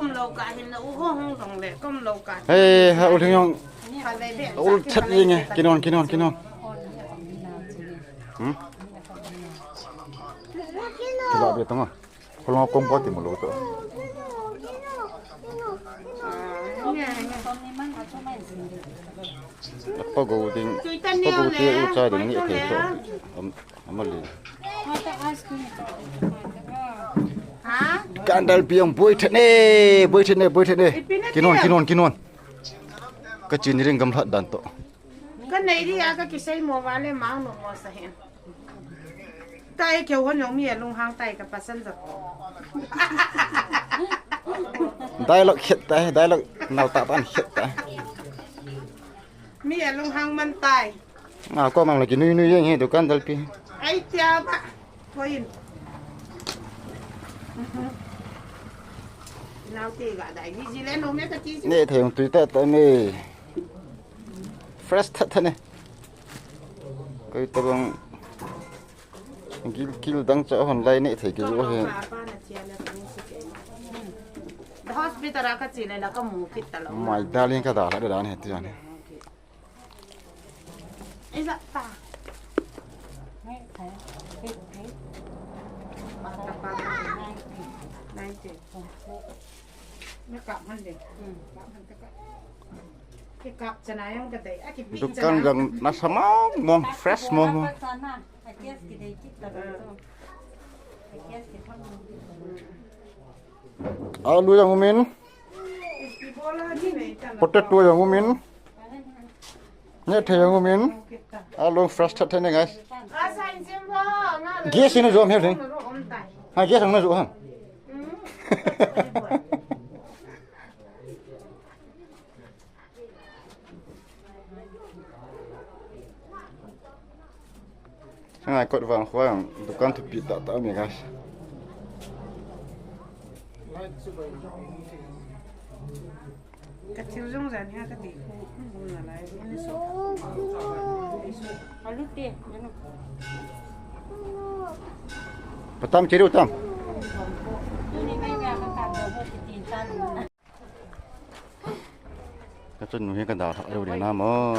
công lâu cả thì nó không đồng để công lâu cả ê hậu thương nhung ô chất gì nghe kia non cái loại biệt tông à không lo công có tìm một lỗ chỗ bao gồm tiêu trai đừng nghĩ thế chỗ mà liền cái đal biếng bơi thế này kia non cái chuyện này gầm thật đàn tổ cái này đi à cái xây mua vào lấy máu nó mua sao hiện tay kiểu con nhóm miệng lung hang tay cái phát sinh rồi đây là hiện tại đây là nào tạo ăn hiện tại miệng lung hang man tay à có mang là cái nuôi như thế tụi con đal biếng ai chào bạn thôi nào thì gã đại đi gì lên nó mấy cái gì nè thì ông tụi ta tới này fresh thật này cái tao bằng kêu đang cho hòn lây nè thì cái gì vậy hospital ra cái gì này là cái mũ kít tao mày đa lên cái đó là đó này thế này ấy dạ ta này chị nó cặp hơn đi cái cặp cho này không cái đấy cái bị tụi con gần nó sớm mong fresh mong lui ra ngô min potato ra ngô min nhớ thấy ngô min luôn fresh thật này guys ghé xin nó zoom hết rồi hai ghé thằng nó zoom hả Hai cột vàng khoang tụi con thực bị tạo mình guys cái chiếu dung dần ha cái tỷ không là lại nó số ở lúc tiền bắt tam chế đâu tam cái chân nuôi cái đào đâu để nam mơ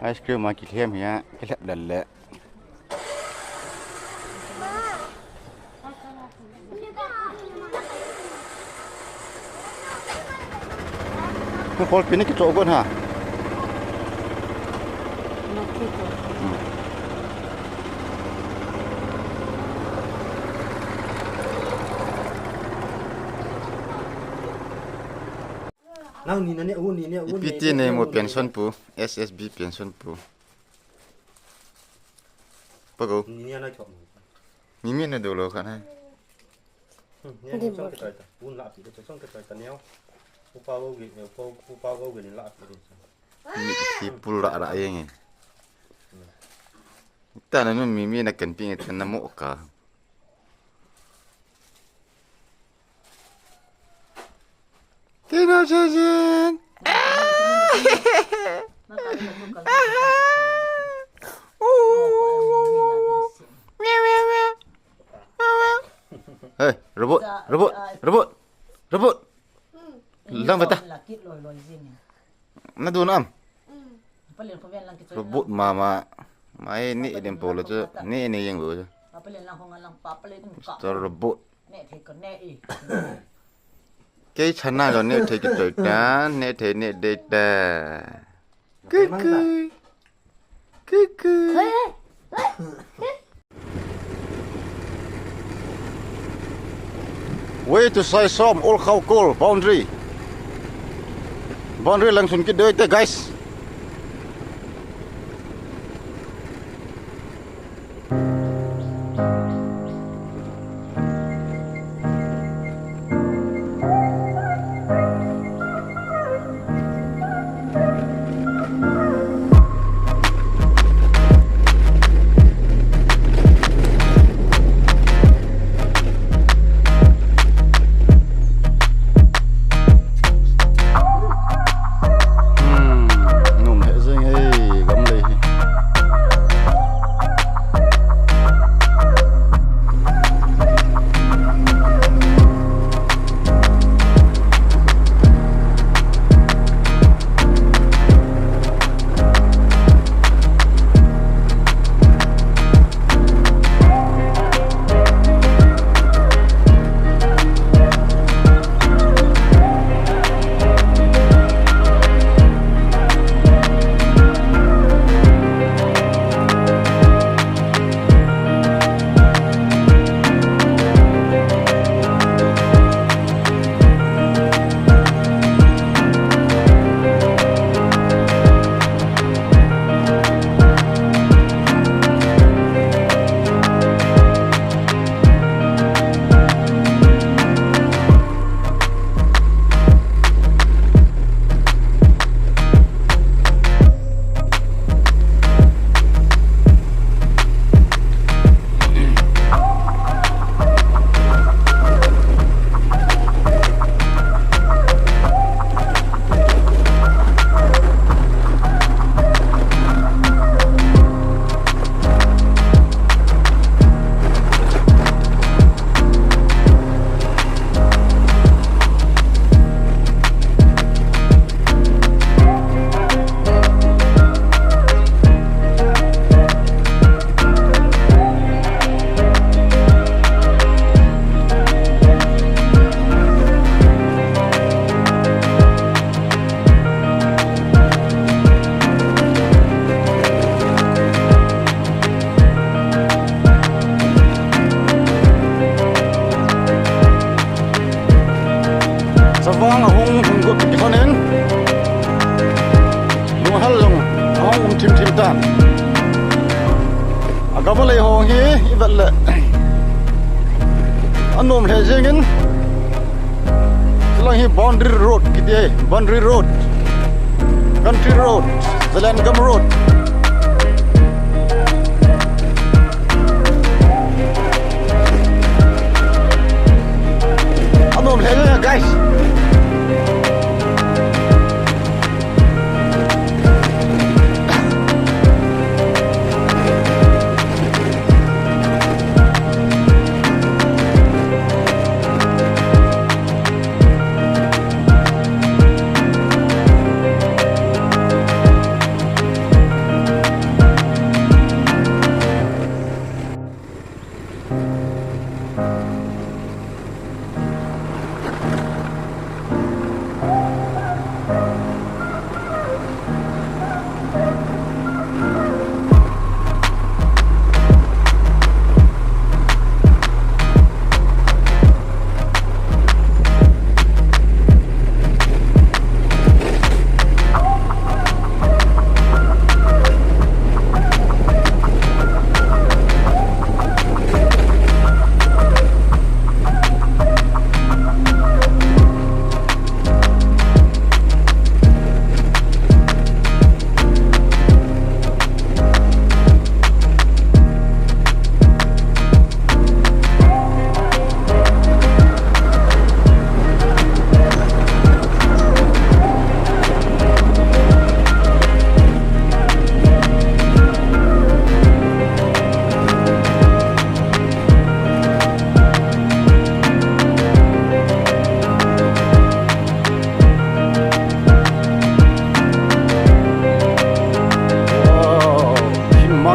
ice cream mà kịp thêm hả cái lẹp đần lẹ nó có cái chỗ con hả PT này một pension pool SSB pension pool bao gồm mimi này đồ lô khả năng si pula ada yang ta na mimi na kan ping tan na mo ka Tino Jin Hey, robot. Lang bata. Na doon am. Robot mama. Mai ni idem polo tu. Ni yang lu. Star robot. Cái chana rồi nè thấy cái tuổi cá nè thấy nè đẹp đà. Cứ. Way to say some all how cool boundary langsung kita itu guys. Kamu leh hong hi ibat le anum le jengin selang hi Boundry Road gitu Boundry Road Country Road Zalengam Road anum le ya guys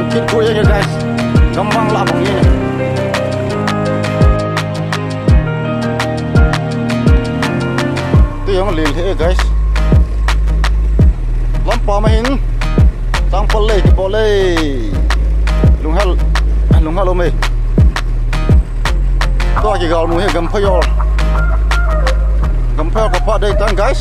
Kit ko ya guys, gampang lah bang ini. Tu yang lil he guys. Lampa mahin, tang poleh di poleh. Lunghal ome. Tu lagi gal mu he gampayol. Gampayol kapak day tang guys.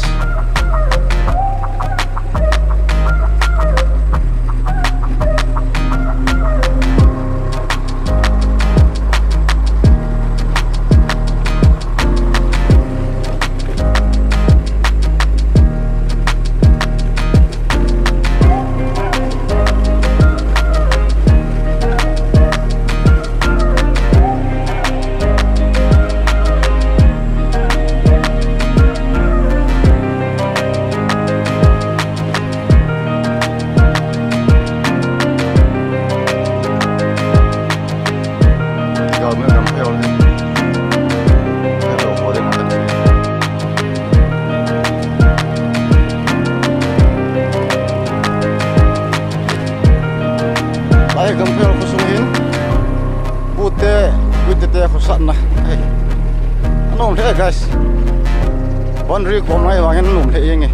Gampel kusuhin pute aku sana anong le guys Boundry komai wangen num le yenge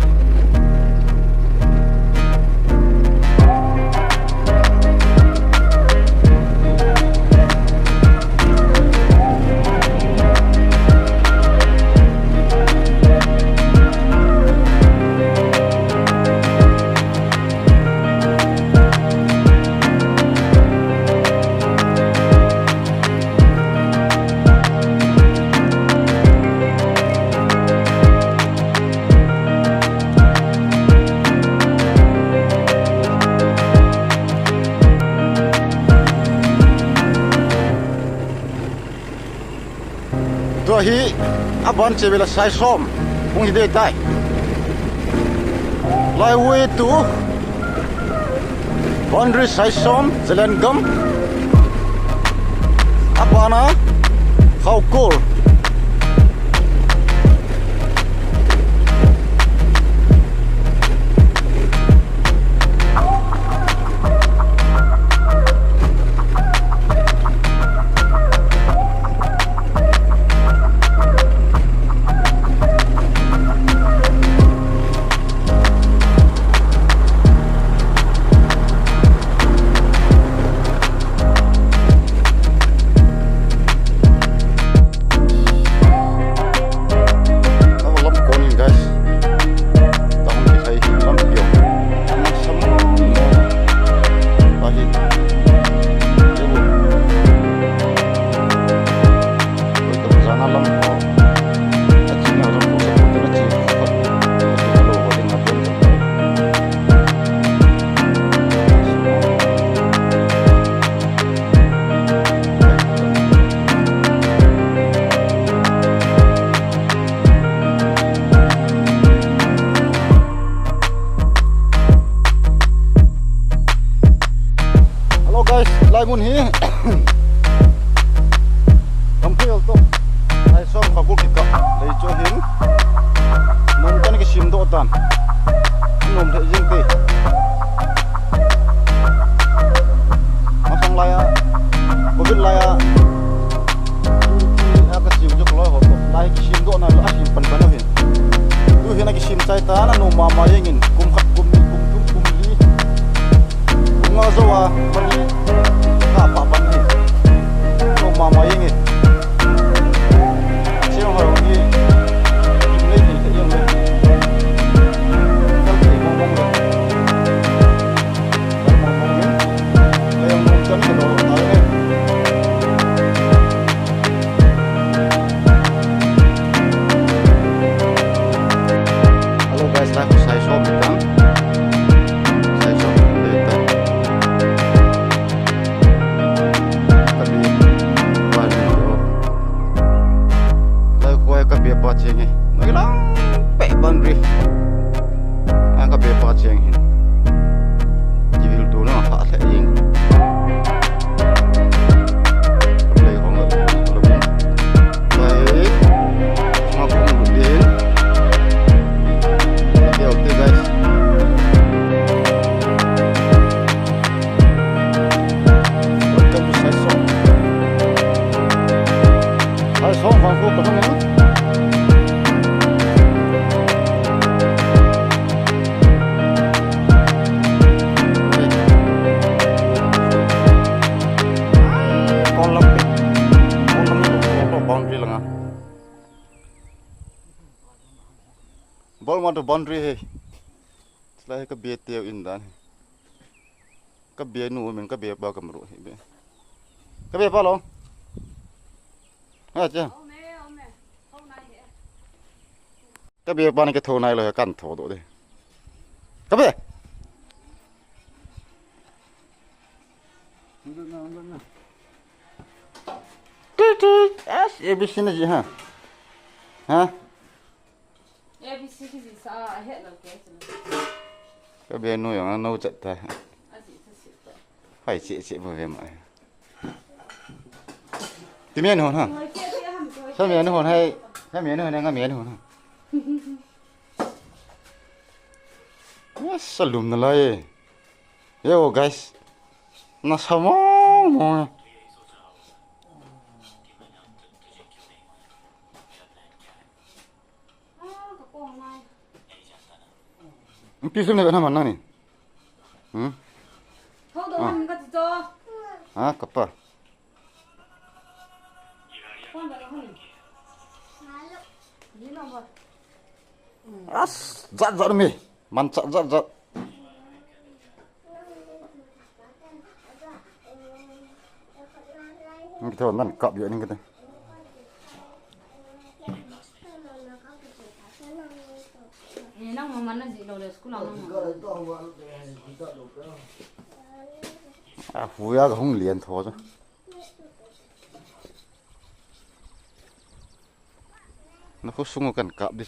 hi aban chebela sai som kung hidai tai lai way to Boundry sai som Zalengam abana khau kol malam ko aci ni orang pusat pun aci kalau holding macam tu. Hello guys, lai mun hi. Kampil tu, lai som kakul kita, lai johin. Nonton ke sim do tan, nom thei jing ti. Masang laya, covid laya. Aku siu jok loi hot, lai ke sim do na lo asim pan pan hin. Tu hin ke sim sai ta na no mama yengin, kum khat kum ni kum tum kum li. Kum ngazawa, pani ka pa pan hi. No mama yengin. Boundry, ang kape pa cheng hin. Jivil tu na pa sa ing. Play hong lobin. Play, mga kung din. Okay guys. Welcome to Saison. Saison, Wonderfull ko naman. Boundry lang ah. Bol mo to boundary he. Selain ke biar tiaw indan. Ke biar nu men ke biar bawa kamru he. Ke biar apa lo? Aja. Ke biar apa ni ke thau nai lo kan thau do de. Ke biar? ABC na ji ha. Ha? ABC ki sa het lo ke. Cái bé nuôi nó nấu chật ta. Phải chị vừa về mà. Tìm miếng hồn hả? Sao miếng hồn hay? Sao miếng hồn hay ngã miếng hồn hả? Sao lùm nó lại? Yo guys, nó sao mà? Pisum ni mana mana ni? Kau dah mana kat situ? Ah, kapa? Kau dah mana? Ni nama. As, zat mi, mancak zat. Ni kita nan kap je ni kita. Ni nang mama na di lolo sekolah nang. Ah, huya ka hong lian tho cho. Nó có sung cần cặp đi.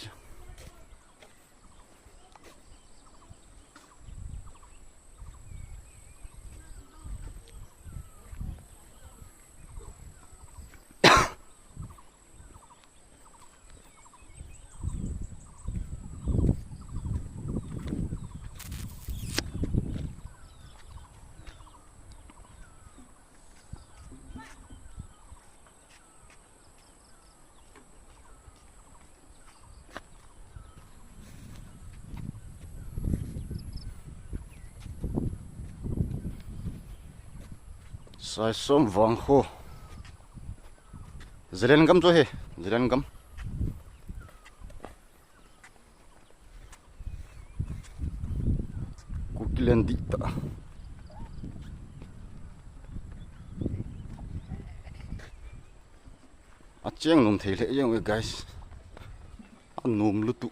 Sai som Wonderfull. Zalengam cho he, Zalengam. Kukilan dita. a chiang num thei le yang guys a num lutu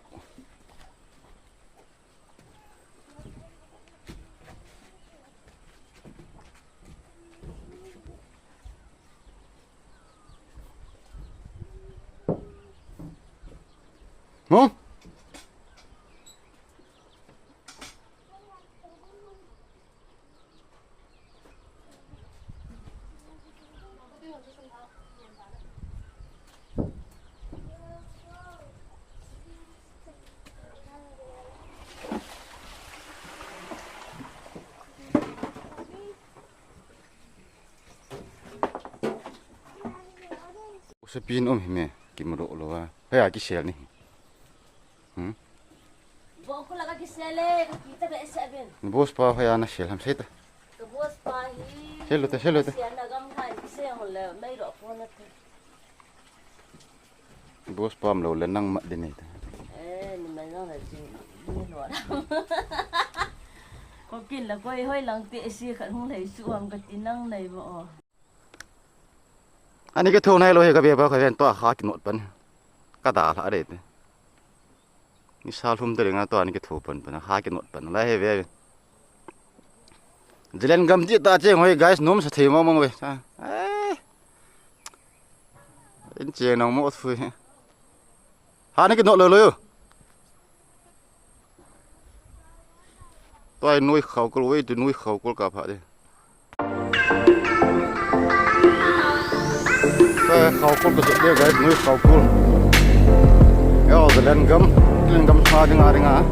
hả sẽ pin ôm mẹ kim độ lo à hay à cái xe này Bo ko laga kisele kita be seven. bos pa hay à nó xe làm sao ta Ke bos pa hi. xe lo ta Ya nagam hai kise hole mai ro ko na te. bos pa lo lên năng mặt đi này Ni mai na la ji ni lo. Ko kin la ko hoi lang te si khan hung lai su am ka tinang nei bo. anh ấy cái thôn này lo hay cái bia bao cái bên toa khá cái nốt bẩn cái đá là đấyนี่ซาลุมตัวเองนะตัวนี้ก็ถูกปนหากินหมดปนอะไรเฮ้ยเว้ยจะเล่นกำจีตาเจ้งเฮ้ย guys นุ่มสถิตมองเว้ยเอ้ยอินเจน้องมดฟุ้ยหานี่กินหมดเลยตัวนุ่ยเขาก็รู้ตัวนุ่ยเขาก็กลับหาดิตัวเขาก็จะเรียก guys นุ่ยเขาก็เอ้าจะเล่นกำsa dengar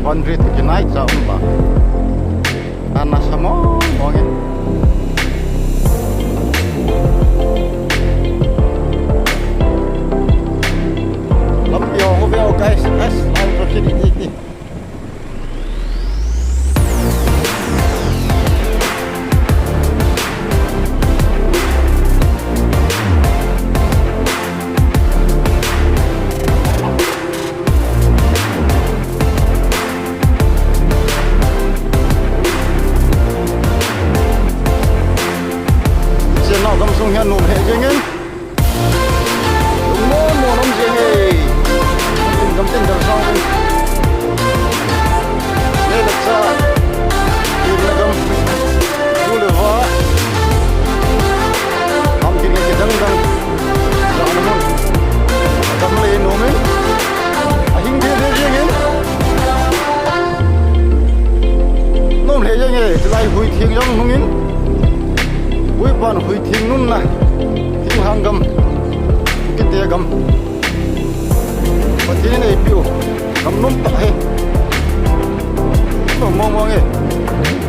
Boundry tu kenai jauh mbak tanah sama mungkin lampion guys lalu terus ini sung hian num he jengin mo nom je he gam ten dal song le la cha ki la gam du le wa am ki ke dang dang ja na mon gam le nom he a hing de jengin nom he jeng he lai hui thieng jong hungin vui pan hui thiêng nun na thiêng hang gam cái tia gam và thế này biểu gam nôm tạ he nó mong mong he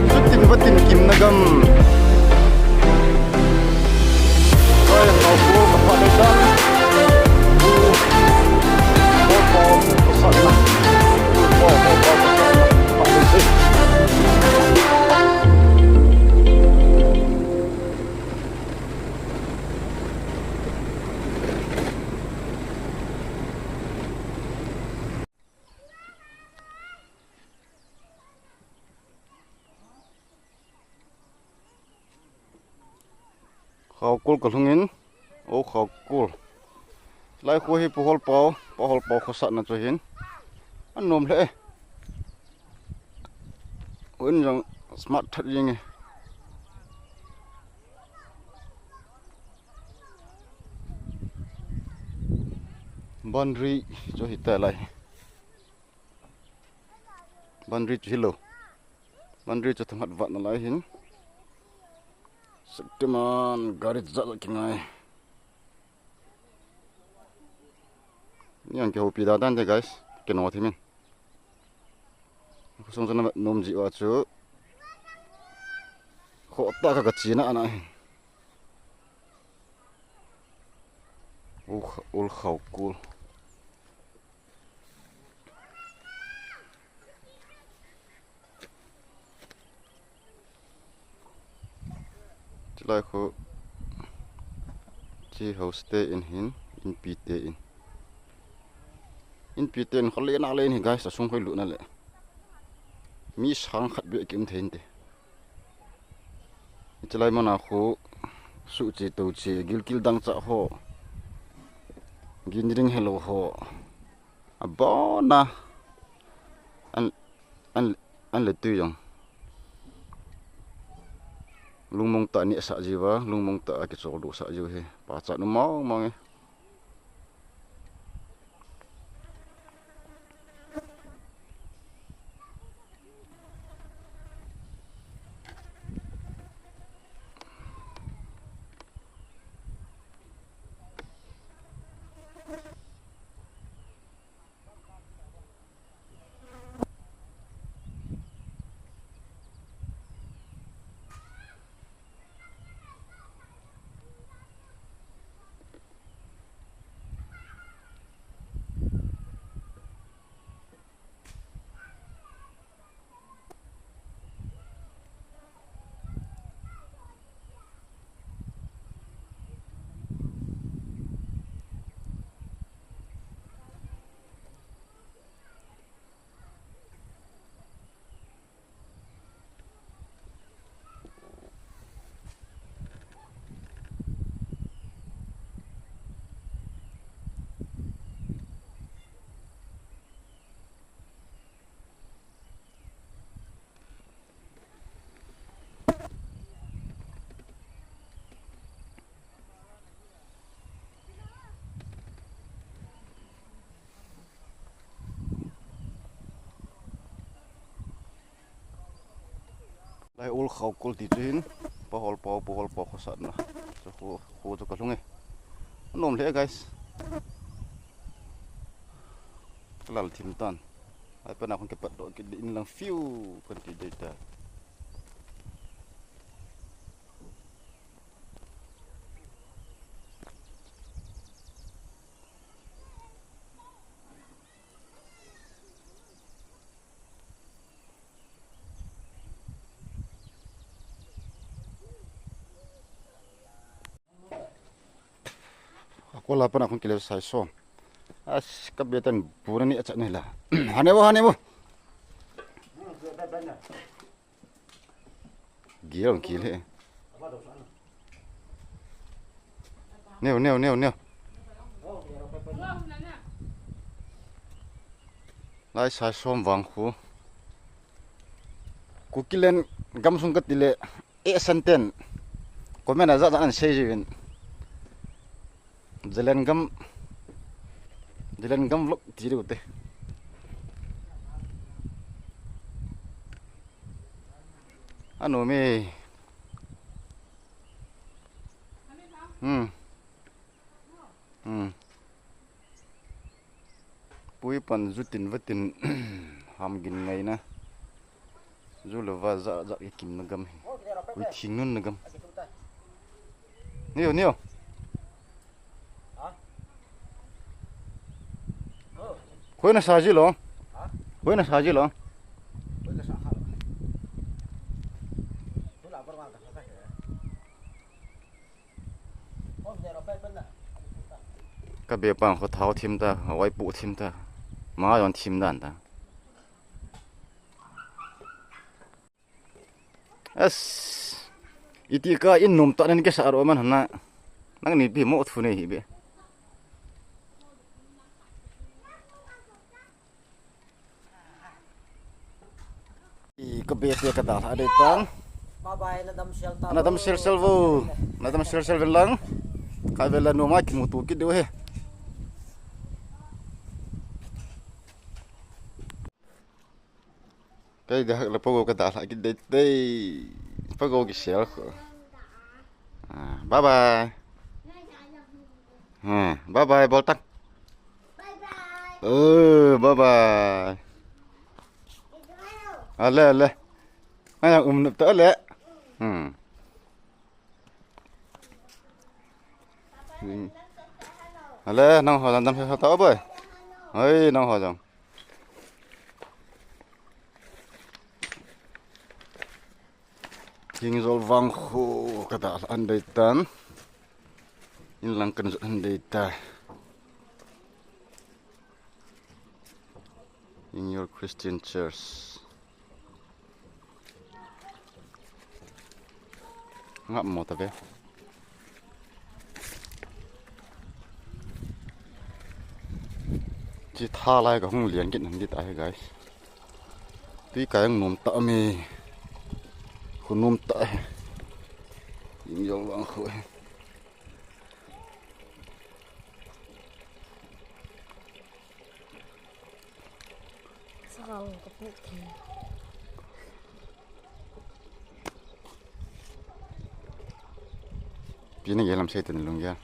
xuất tin vật tin kim na gam rồi nó cố mà phải lấy đan cố sẵn na cố phải lấy đi khâu cul cả lung in ô khâu cul lại khui pohol pau khó sẵn là cho hin ăn nôm lệ uốn rằng smart thật gì nghe Boundry cho hít tay lại Boundry cho hello Boundry cho thằng hạt vặn lại hin Teman garis zat kingai. Ni ang kau pida dan je guys. Kena wati min. Aku song sana nom ji wa chu. Kho ta ka kachina ana. Ul khau kul. Like ho chi ho stay in pite in pite in khale na le ni guys sung khoi lu na le mi sang khat be kim thein te chlai mana kho su chi to chi gil dang cha ho ginring hello ho abona an le tu yong lungmong ta ni sa jiwa lungmong ta ki chol du sa ju he pa cha nu mau mang e lai ul khau kul ti chin pohol po khosat na so ho to kalunge nom le guys kalal tim tan ai pa na kon ke pat do ki in lang fiu kon ti data ko la pa na kon ke le sai so as kabetan purani acha ni la hanebo giang kile neo lai sai som wang khu kukilen gam sung ka tile e santen komen aza an sei jin Zalengam vlog tiri utte anu me pui pan zutin vatin ham gin ngai na zulwa za kim nagam pui thingnun nagam neo Koi na saji lo. Ka be pang ko thau thim ta, wai pu thim ta. Ma yon thim dan ta. As iti ka in num ta nen ke sa ro man hana. Nang ni bi mo thu ne hi be. Kebiasaan kata ada tang. Bye Nadam sel velang. Kai vela no mak mutu ki do he. Kai dah lepo kata lagi dei pago ki sel ko. Bye bye. Bye bye boltak. Bye bye. Ale. Ayang nup ta ale. Ale nang ho dam se ta boy. Oi nang ho jong. King zol wang khu kata andai tan. In lang kan andai ta. In your Christian church. Ngap mo tabe chỉ tha lại cái không liền cái nằm đi tại guys tuy cái nôm tạ mi không nôm tạ nhìn dòng vàng khôi sao có bút thì bây giờ làm sao tên luôn nha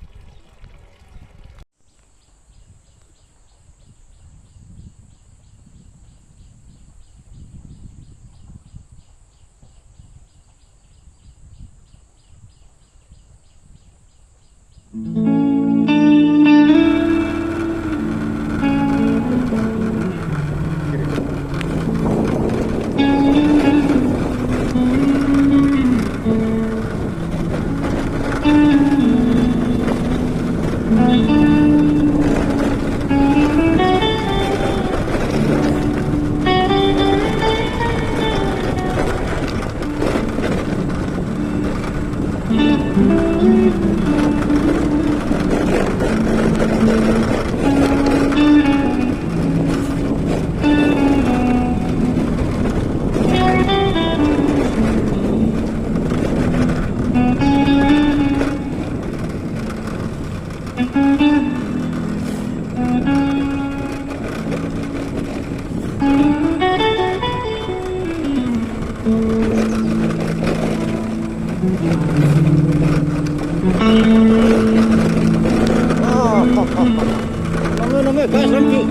Nome, guys, thank you.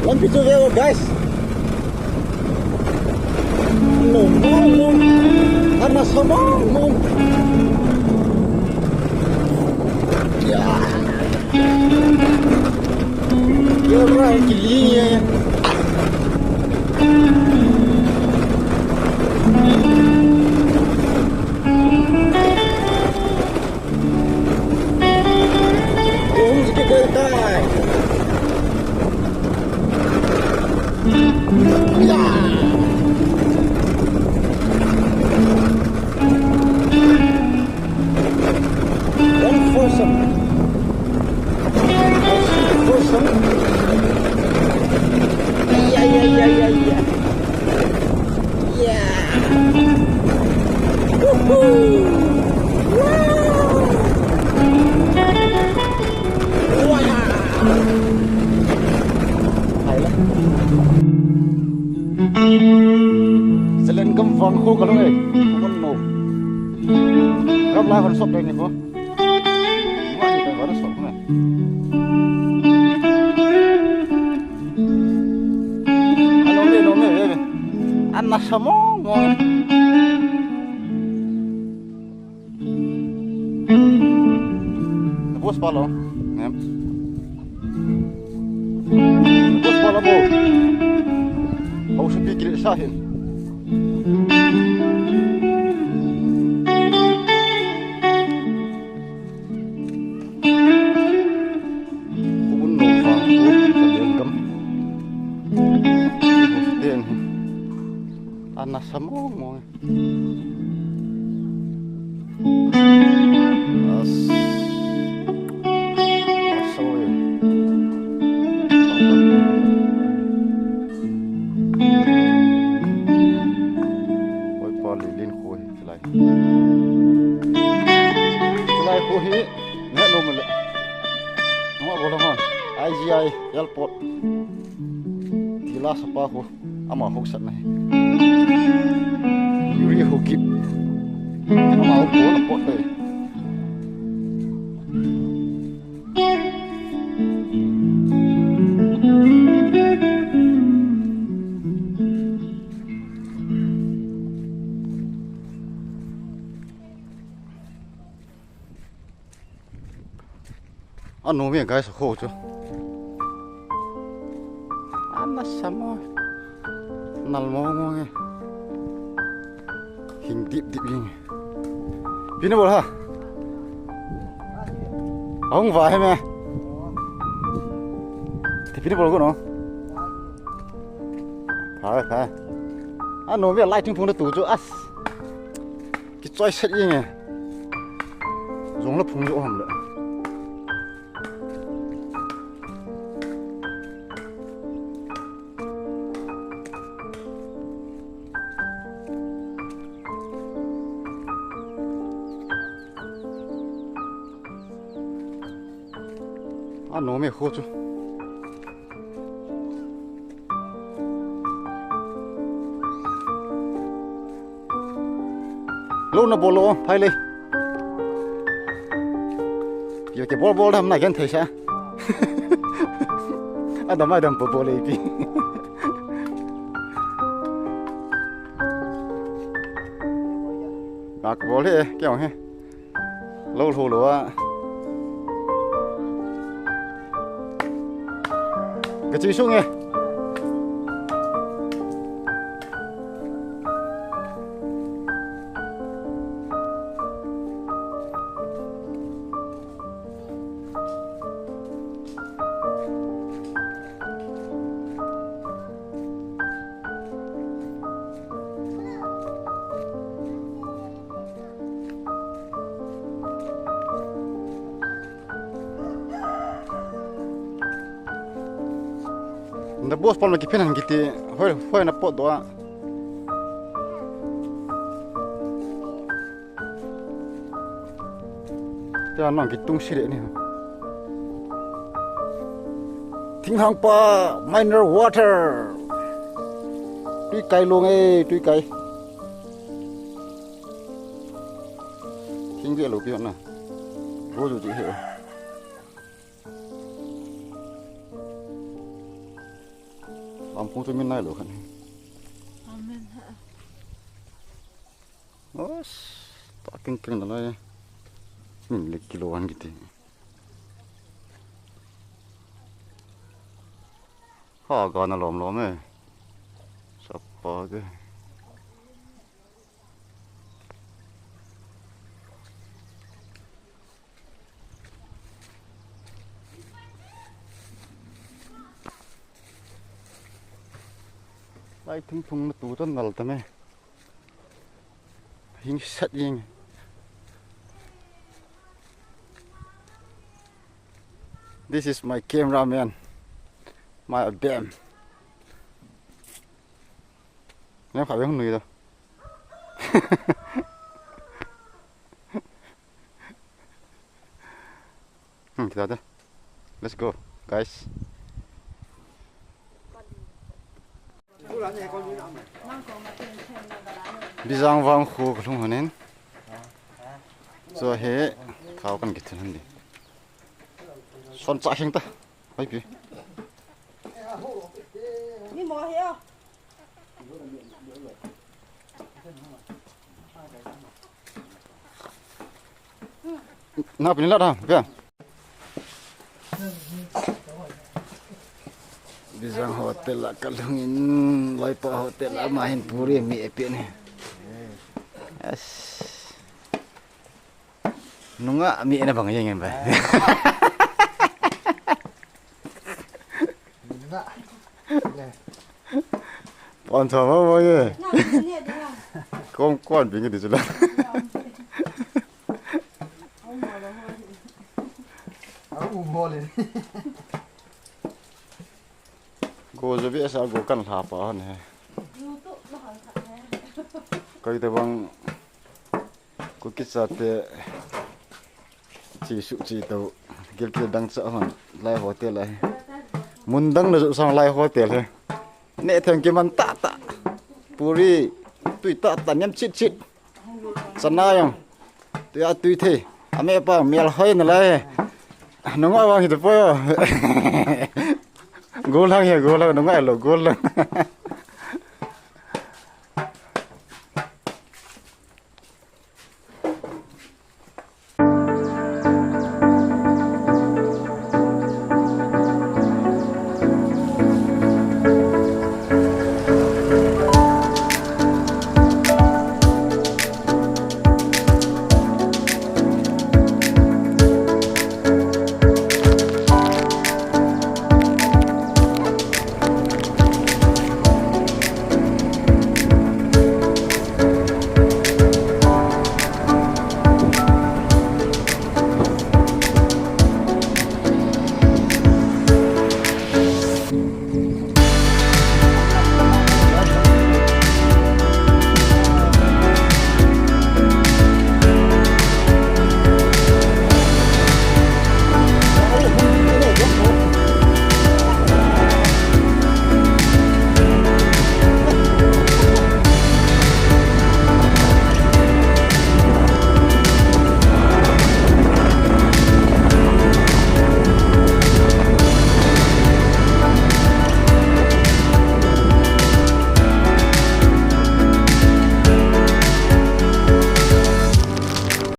One picture there, guys. No. Karena sama, no. Ya. You're right, gilinya. Zalengam vang khu kalau ni, kamu no. Kau lah harus stop ni ko. Mana kita harus stop ni? No me, anak semua mo. Bos palo, nem. Bos palo bo. Kau sepikir sahin. Anak semua mau. Selai kuhi, nggak nomor. Nomor boleh kan? IGI, airport. Gila sepaku, ama hoax sana. Yuri hukip, kita mau boleh pot deh. Anu mi guys ho chu. Ana sama. Nal mo mo nge. Hing dip ing. Pina bol ha. Ong va he me. Thì pina bol ko no. Phải. Anu mi lai ting phung da tu chu as. Ki choi set ing nge. Rong la phung jo ham le. Nó mẹ khô chứ lâu nó bolo phải đi giờ cái bol làm này cái thế sao anh đâm ai đâm bol đi bạc bol đi kiểu he lâu hồ lúa cái gì xuống nghe nda bos palma ki penan giti hoi na pot doa ta nang ki tung sire ni thing hang pa mineral water tui kai long tui kai thing ge lo pi na ro ju ji he Ampun tu min nai lo kan. Amen. Os, tak keng dah lah. Min lek kiloan gitu. Ha, gana lom Siapa ke? Lai thung thung tu tan nal tame hing sat yeng this is my cameraman my bam nem phải không nuôi đâu kita dah let's go guys. Bizang vang khu khung hanen so he khao kan githen handi son cha hing ta bai pi ni mo he na pin la da ve Bizang hotel la kalungin lai pa hotel la main puri mi epi ni yes nunga mi ena bang yang ba on thầm mà nghe con bị cái gì chứ cô cho biết sao cô cần thả bỏ này coi tôi bằng cô kích sát chỉ sự chỉ tàu kia đang sợ mà lai hồ tiền lại muốn đăng là sang lai hồ tiền thôi nè thằng kia mình tạ puri tụi tạ nhắm chít sẵn nào không tụi thế mẹ bảo mẹ hơi nữa lại nó ngồi vào thì tôi gol lăng nó ngồi là gol lăng